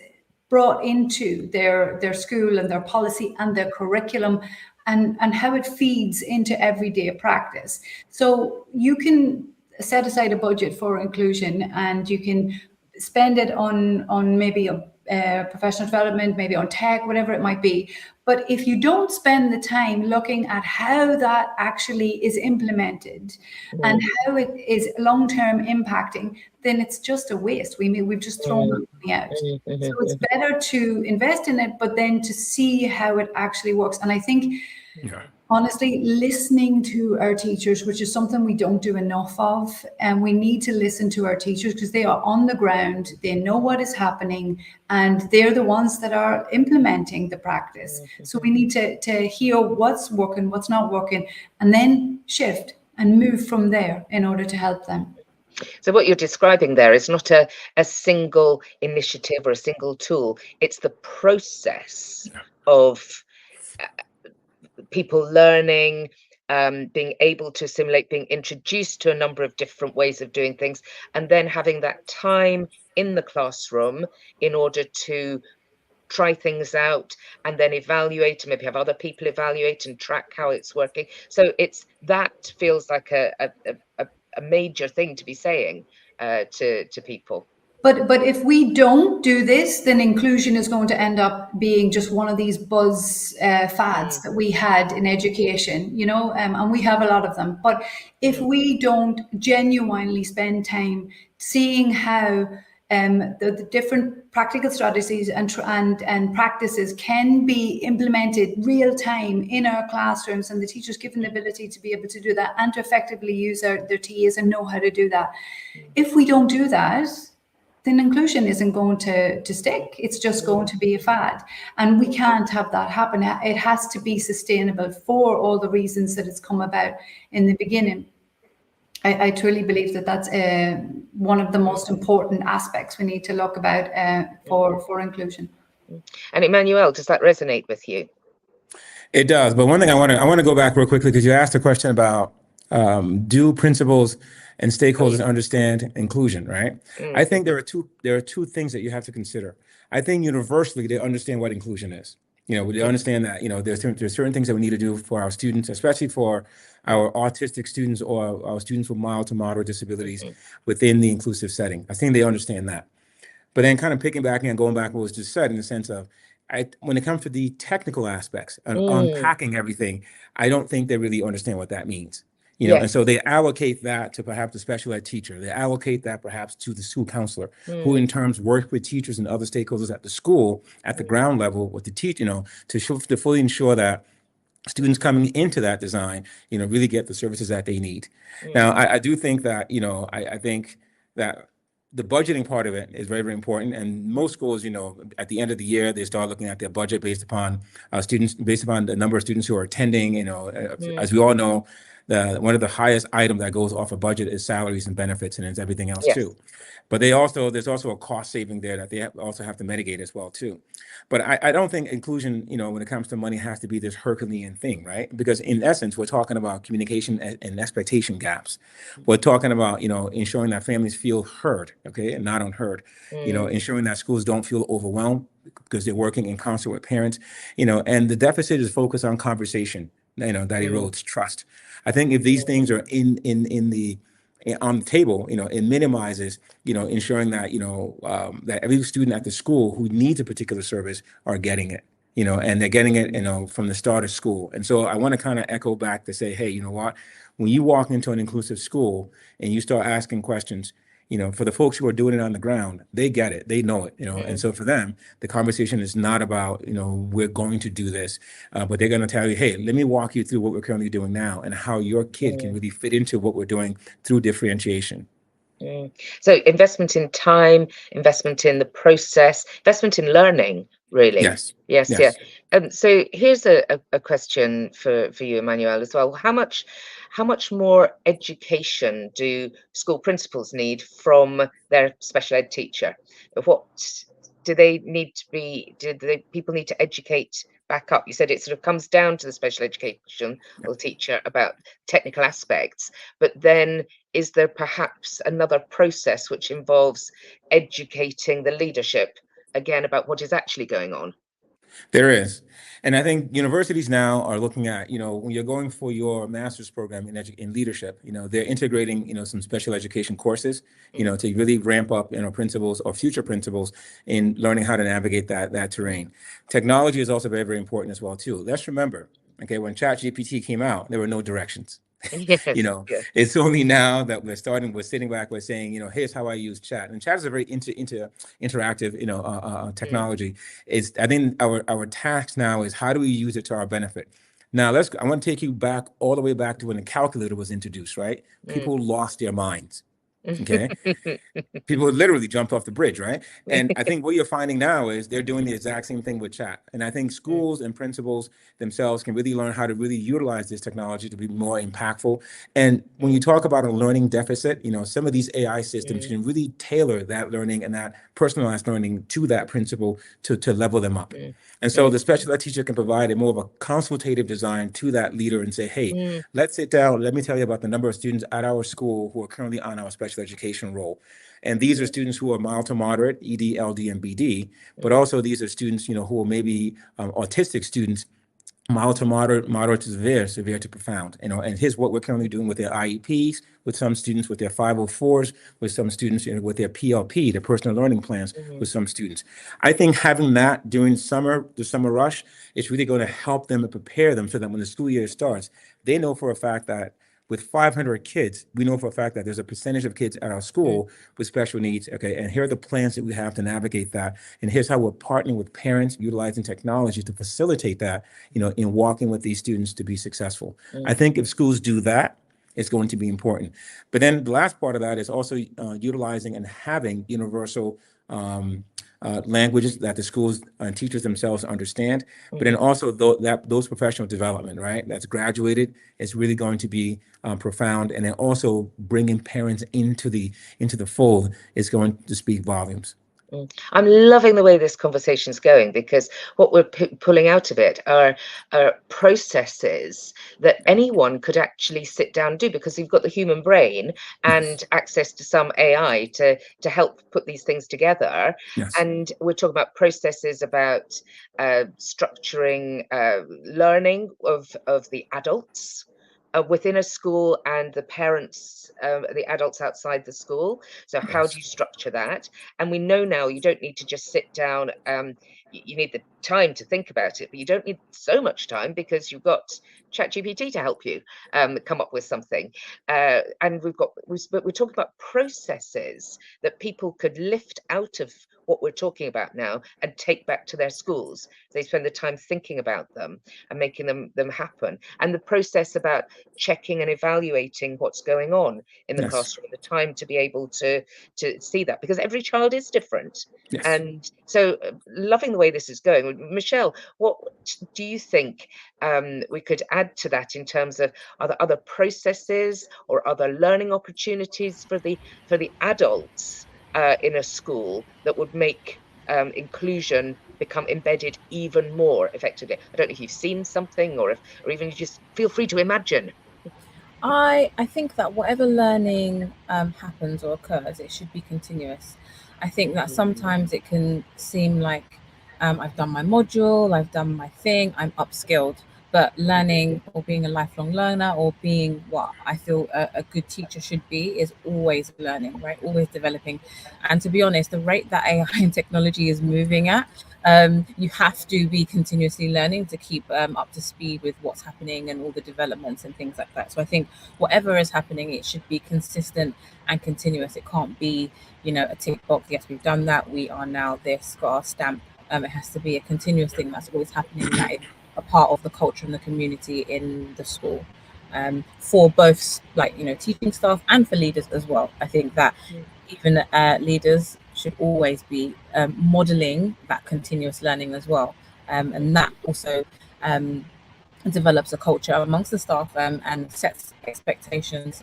brought into their school and their policy and their curriculum, and how it feeds into everyday practice. So you can set aside a budget for inclusion, and you can spend it on maybe a professional development, maybe on tech, whatever it might be. But if you don't spend the time looking at how that actually is implemented and how it is long-term impacting, then it's just a waste. We've just thrown that money out. So it's better to invest in it, but then to see how it actually works. And I think, honestly, listening to our teachers, which is something we don't do enough of, and we need to listen to our teachers because they are on the ground, they know what is happening, and they're the ones that are implementing the practice. So we need to hear what's working, what's not working, and then shift and move from there in order to help them. So what you're describing there is not a single initiative or a single tool. It's the process of people learning, being able to assimilate, being introduced to a number of different ways of doing things, and then having that time in the classroom in order to try things out and then evaluate, maybe have other people evaluate and track how it's working. So that feels like a major thing to be saying to people. But if we don't do this, then inclusion is going to end up being just one of these buzz fads that we had in education, and we have a lot of them. But if we don't genuinely spend time seeing how the different practical strategies and practices can be implemented real time in our classrooms, and the teachers given the ability to be able to do that and to effectively use their TAs and know how to do that. If we don't do that, then inclusion isn't going to stick. It's just going to be a fad. And we can't have that happen. It has to be sustainable for all the reasons that it's come about in the beginning. I truly believe that that's one of the most important aspects we need to look about for inclusion. And Emanuel, does that resonate with you? It does. But one thing I want to go back real quickly, because you asked a question about do principals and stakeholders understand inclusion, right? I think there are two things that you have to consider. I think universally they understand what inclusion is. They understand that there's certain things that we need to do for our students, especially for our autistic students or our students with mild to moderate disabilities within the inclusive setting. I think they understand that. But then kind of picking back and going back what was just said in the sense of, when it comes to the technical aspects and unpacking everything, I don't think they really understand what that means. And so they allocate that to perhaps the special ed teacher. They allocate that perhaps to the school counselor, who in terms work with teachers and other stakeholders at the school, at the ground level with the teacher, to fully ensure that students coming into that design, really get the services that they need. Now, I do think that, I think that the budgeting part of it is very, very important. And most schools, at the end of the year, they start looking at their budget based upon students, based upon the number of students who are attending. As we all know, one of the highest items that goes off a budget is salaries and benefits, and it's everything else too. But there's also a cost saving there that they also have to mitigate as well too. But I don't think inclusion, when it comes to money, has to be this Herculean thing, right? Because in essence, we're talking about communication and expectation gaps. We're talking about, ensuring that families feel heard, okay, and not unheard. Ensuring that schools don't feel overwhelmed because they're working in concert with parents. And the deficit is focused on conversation, that erodes trust. I think if these things are on the table, it minimizes, ensuring that, that every student at the school who needs a particular service are getting it, and they're getting it, from the start of school. And so I want to kind of echo back to say, hey, you know what, when you walk into an inclusive school and you start asking questions, for the folks who are doing it on the ground, they get it, they know it, and so for them, the conversation is not about, we're going to do this, but they're going to tell you, hey, let me walk you through what we're currently doing now and how your kid can really fit into what we're doing through differentiation. So investment in time, investment in the process, investment in learning, really. Yes. Yeah. So here's a question for you, Emanuel, as well. How much more education do school principals need from their special ed teacher? What do they need to be? People need to educate back up? You said it sort of comes down to the special education or teacher about technical aspects, but then is there perhaps another process which involves educating the leadership again about what is actually going on? There is. And I think universities now are looking at, when you're going for your master's program in leadership, they're integrating, some special education courses, to really ramp up, principals or future principals in learning how to navigate that terrain. Technology is also very, very important as well, too. Let's remember, okay, when ChatGPT came out, there were no directions. Yes, yes. It's only now that we're sitting back, we're saying, here's how I use chat. And chat is a very interactive, technology. I think our task now is how do we use it to our benefit? Now I want to take you back all the way back to when the calculator was introduced, right? People lost their minds. Okay. People literally jumped off the bridge, right? And I think what you're finding now is they're doing the exact same thing with chat. And I think schools and principals themselves can really learn how to really utilize this technology to be more impactful. And when you talk about a learning deficit, some of these AI systems can really tailor that learning and that personalized learning to that principal to level them up. And so the special ed teacher can provide a more of a consultative design to that leader and say, hey, let's sit down. Let me tell you about the number of students at our school who are currently on our special education role. And these are students who are mild to moderate, ED, LD, and BD, but also these are students, who are maybe autistic students, mild to moderate to severe to profound. And here's what we're currently doing with their IEPs, with some students with their 504s, with some students with their PLP, their personal learning plans, with some students. I think having that during the summer rush, is really going to help them and prepare them so that when the school year starts, they know for a fact that with 500 kids, we know for a fact that there's a percentage of kids at our school with special needs. Okay, and here are the plans that we have to navigate that. And here's how we're partnering with parents, utilizing technology to facilitate that, in walking with these students to be successful. I think if schools do that, it's going to be important. But then the last part of that is also utilizing and having universal languages that the schools and teachers themselves understand, but then also those professional development, right? That's graduated is really going to be profound, and then also bringing parents into the fold is going to speak volumes. I'm loving the way this conversation is going, because what we're pulling out of it are processes that anyone could actually sit down and do, because you've got the human brain and access to some AI to help put these things together. Yes. And we're talking about processes about structuring learning of the adults within a school and the parents, the adults outside the school. So how do you structure that? And we know now you don't need to just sit down. You need the time to think about it, but you don't need so much time because you've got ChatGPT to help you come up with something. And we're talking about processes that people could lift out of what we're talking about now and take back to their schools. They spend the time thinking about them and making them happen. And the process about checking and evaluating what's going on in the classroom, the time to be able to see that, because every child is different. And so loving the way this is going. Michelle, what do you think we could add to that in terms of other processes or other learning opportunities for the adults in a school that would make inclusion become embedded even more effectively? I don't know if you've seen something, or even you just feel free to imagine. I think that whatever learning happens or occurs, it should be continuous. I think that sometimes it can seem like I've done my module, I've done my thing, I'm upskilled. But learning, or being a lifelong learner, or being what I feel a good teacher should be, is always learning, right? Always developing. And to be honest, the rate that AI and technology is moving at, you have to be continuously learning to keep up to speed with what's happening and all the developments and things like that. So I think whatever is happening, it should be consistent and continuous. It can't be, a tick box. Yes, we've done that. We are now this, got our stamp. It has to be a continuous thing that's always happening, that is a part of the culture and the community in the school, for both teaching staff and for leaders as well. I think that even leaders should always be modeling that continuous learning as well, and that also develops a culture amongst the staff and sets expectations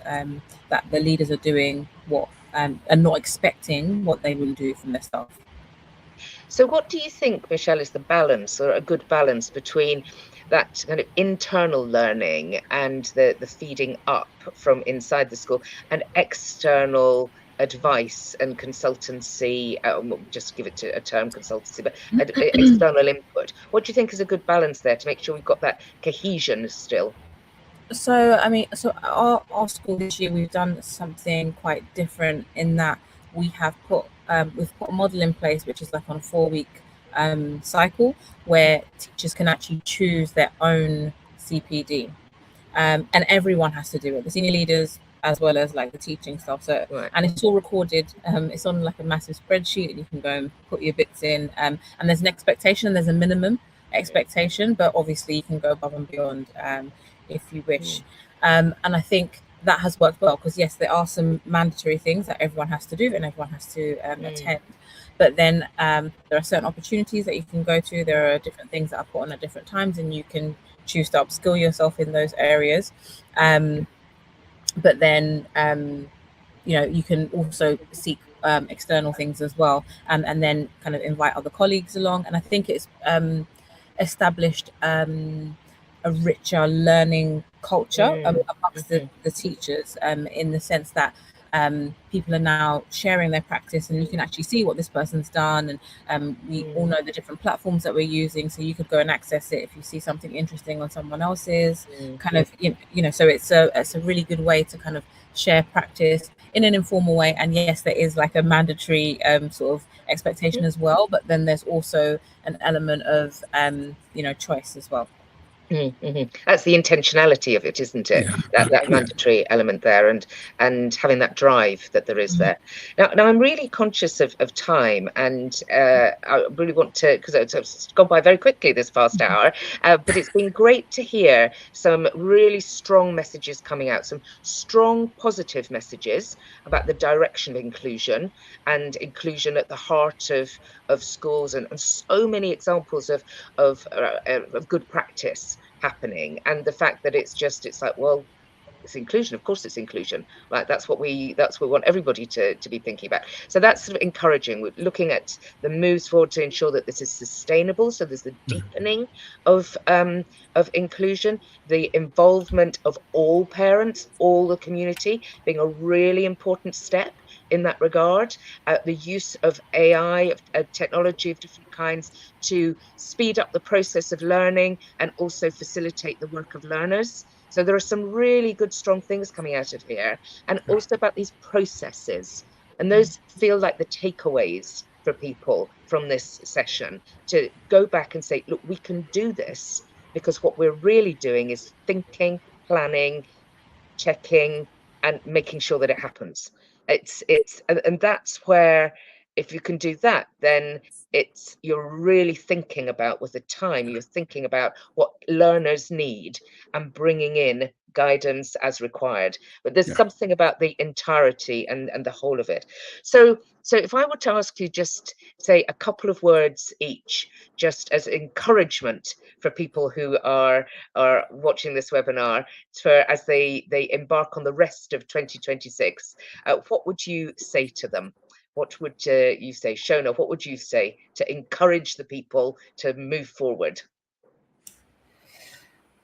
that the leaders are doing what and not expecting what they will do from their staff. So what do you think, Michelle, is the balance, or a good balance, between that kind of internal learning and the feeding up from inside the school, and external advice and consultancy, just give it to a term, consultancy, but external input. What do you think is a good balance there to make sure we've got that cohesion still? So, I mean, so our school this year, we've done something quite different in that we have we've put a model in place, which is like on a 4-week cycle, where teachers can actually choose their own CPD, and everyone has to do it, the senior leaders as well as like the teaching staff. So, Right. and it's all recorded. It's on like a massive spreadsheet, and you can go and put your bits in. And there's an expectation, there's a minimum expectation, but obviously you can go above and beyond if you wish. And I think that has worked well, because yes, there are some mandatory things that everyone has to do and everyone has to attend. But then there are certain opportunities that you can go to. There are different things that are put on at different times, and you can choose to upskill yourself in those areas. But then, you know, you can also seek external things as well, and then kind of invite other colleagues along. And I think it's established a richer learning culture amongst the teachers, in the sense that people are now sharing their practice, and you can actually see what this person's done, and we all know the different platforms that we're using, so you could go and access it if you see something interesting on someone else's kind of, you know, so it's a really good way to kind of share practice in an informal way. And yes, there is like a mandatory sort of expectation as well, but then there's also an element of you know, choice as well. That's the intentionality of it, isn't it? That mandatory element there, and having that drive that there is there. Now I'm really conscious of time, and I really want to, because it's gone by very quickly this past hour, but it's been great to hear some really strong messages coming out, some strong positive messages about the direction of inclusion, and inclusion at the heart of schools, and so many examples of good practice happening, and the fact that it's like, well, it's inclusion, of course it's inclusion, right? That's what we want everybody to be thinking about. So that's sort of encouraging. We're looking at the moves forward to ensure that this is sustainable, so there's the deepening of inclusion, the involvement of all parents, all the community being a really important step in that regard, the use of AI, of technology of different kinds, to speed up the process of learning and also facilitate the work of learners. So there are some really good, strong things coming out of here, and also about these processes. And those feel like the takeaways for people from this session, to go back and say, look, we can do this, because what we're really doing is thinking, planning, checking, and making sure that it happens. And that's where, if you can do that, then you're really thinking about, with the time, you're thinking about what learners need and bringing in guidance as required. But there's something about the entirety and the whole of it. So if I were to ask you just say a couple of words each, just as encouragement for people who are watching this webinar, as they embark on the rest of 2026, what would you say to them? What would you say, Shona? What would you say to encourage the people to move forward?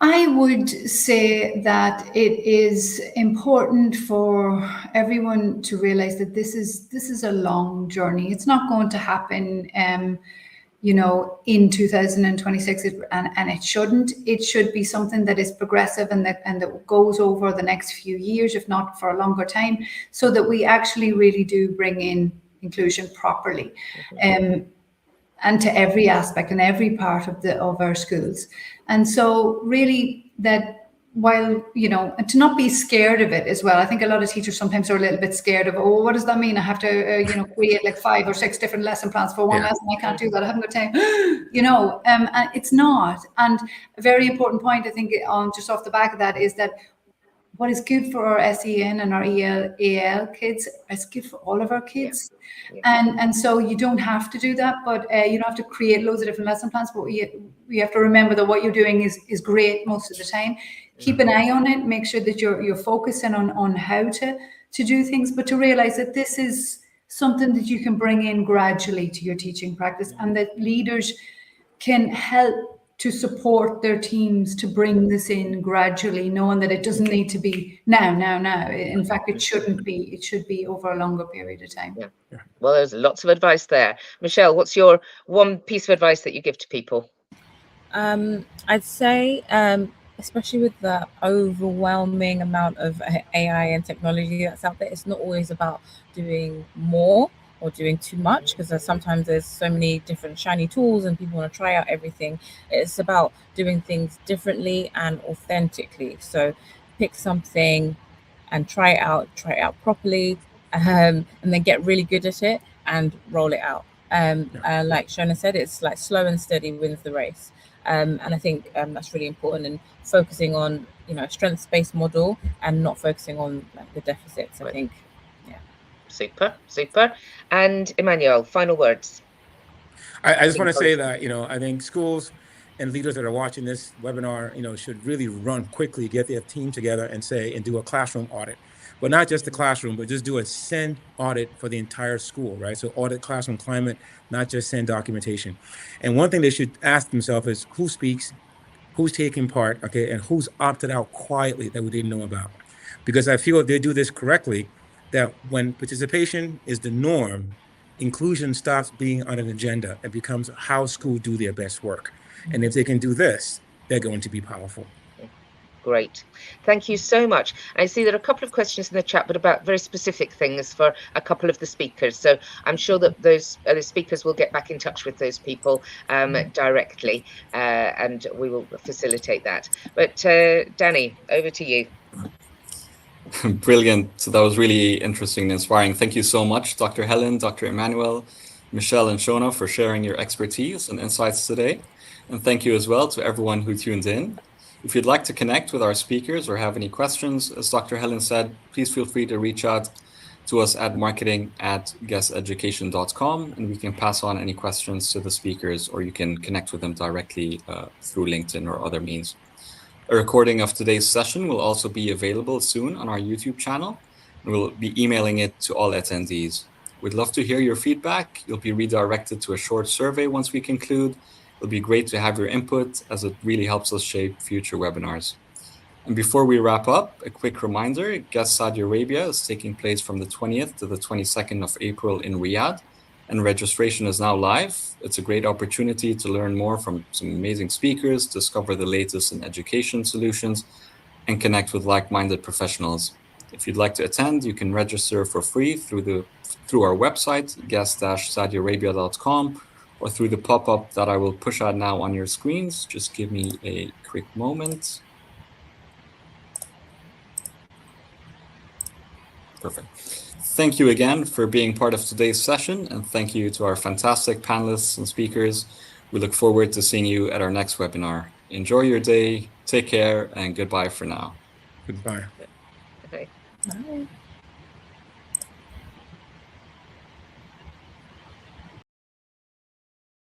I would say that it is important for everyone to realize that this is a long journey. It's not going to happen, you know, in 2026, and it shouldn't. It should be something that is progressive and that goes over the next few years, if not for a longer time, so that we actually really do bring in inclusion properly, and to every aspect and every part of our schools. And so really, that while, you know, and to not be scared of it as well. I think a lot of teachers sometimes are a little bit scared of, oh, what does that mean? I have to, you know, create like 5 or 6 different lesson plans for one lesson. I can't do that. I haven't got time. You know, and it's not. And a very important point, I think, just off the back of that, is that what is good for our SEN and our AL kids is good for all of our kids. And so you don't have to do that, but you don't have to create loads of different lesson plans. But you have to remember that what you're doing is great most of the time. Keep an eye on it. Make sure that you're focusing on how to do things, but to realize that this is something that you can bring in gradually to your teaching practice, and that leaders can help to support their teams to bring this in gradually, knowing that it doesn't need to be now. In fact, it shouldn't be. It should be over a longer period of time. Yeah. Well, there's lots of advice there. Michelle, what's your one piece of advice that you give to people? I'd say, especially with the overwhelming amount of AI and technology that's out there, it's not always about doing more or doing too much, because sometimes there's so many different shiny tools and people want to try out everything. It's about doing things differently and authentically. So pick something and try it out properly, and then get really good at it and roll it out. Like Shona said, it's like slow and steady wins the race. And I think that's really important, and focusing on, you know, a strengths-based model and not focusing on like the deficits. I think. Super. And Emanuel, final words. I just want to say that, you know, I think schools and leaders that are watching this webinar, you know, should really run quickly, get their team together and do a classroom audit. But not just the classroom, but just do a SEN audit for the entire school, right? So audit classroom climate, not just SEN documentation. And one thing they should ask themselves is who speaks, who's taking part, okay, and who's opted out quietly that we didn't know about. Because I feel if they do this correctly, that when participation is the norm, inclusion stops being on an agenda and becomes how schools do their best work. And if they can do this, they're going to be powerful. Great. Thank you so much. I see there are a couple of questions in the chat, but about very specific things for a couple of the speakers. So I'm sure that those speakers will get back in touch with those people directly, and we will facilitate that. But Danny, over to you. Brilliant. So that was really interesting and inspiring. Thank you so much, Dr. Helen, Dr. Emanuel, Michelle, and Shona, for sharing your expertise and insights today. And thank you as well to everyone who tuned in. If you'd like to connect with our speakers or have any questions, as Dr. Helen said, please feel free to reach out to us at marketing@gesseducation.com, and we can pass on any questions to the speakers, or you can connect with them directly through LinkedIn or other means. A recording of today's session will also be available soon on our YouTube channel, and we'll be emailing it to all attendees. We'd love to hear your feedback. You'll be redirected to a short survey once we conclude. It'll be great to have your input, as it really helps us shape future webinars. And before we wrap up, a quick reminder, GESS Saudi Arabia is taking place from the 20th to the 22nd of April in Riyadh, and registration is now live. It's a great opportunity to learn more from some amazing speakers, discover the latest in education solutions, and connect with like-minded professionals. If you'd like to attend, you can register for free through our website, guest-saudiarabia.com, or through the pop-up that I will push out now on your screens. Just give me a quick moment. Perfect. Thank you again for being part of today's session, and thank you to our fantastic panelists and speakers. We look forward to seeing you at our next webinar. Enjoy your day, take care, and goodbye for now. Goodbye. Okay. Bye.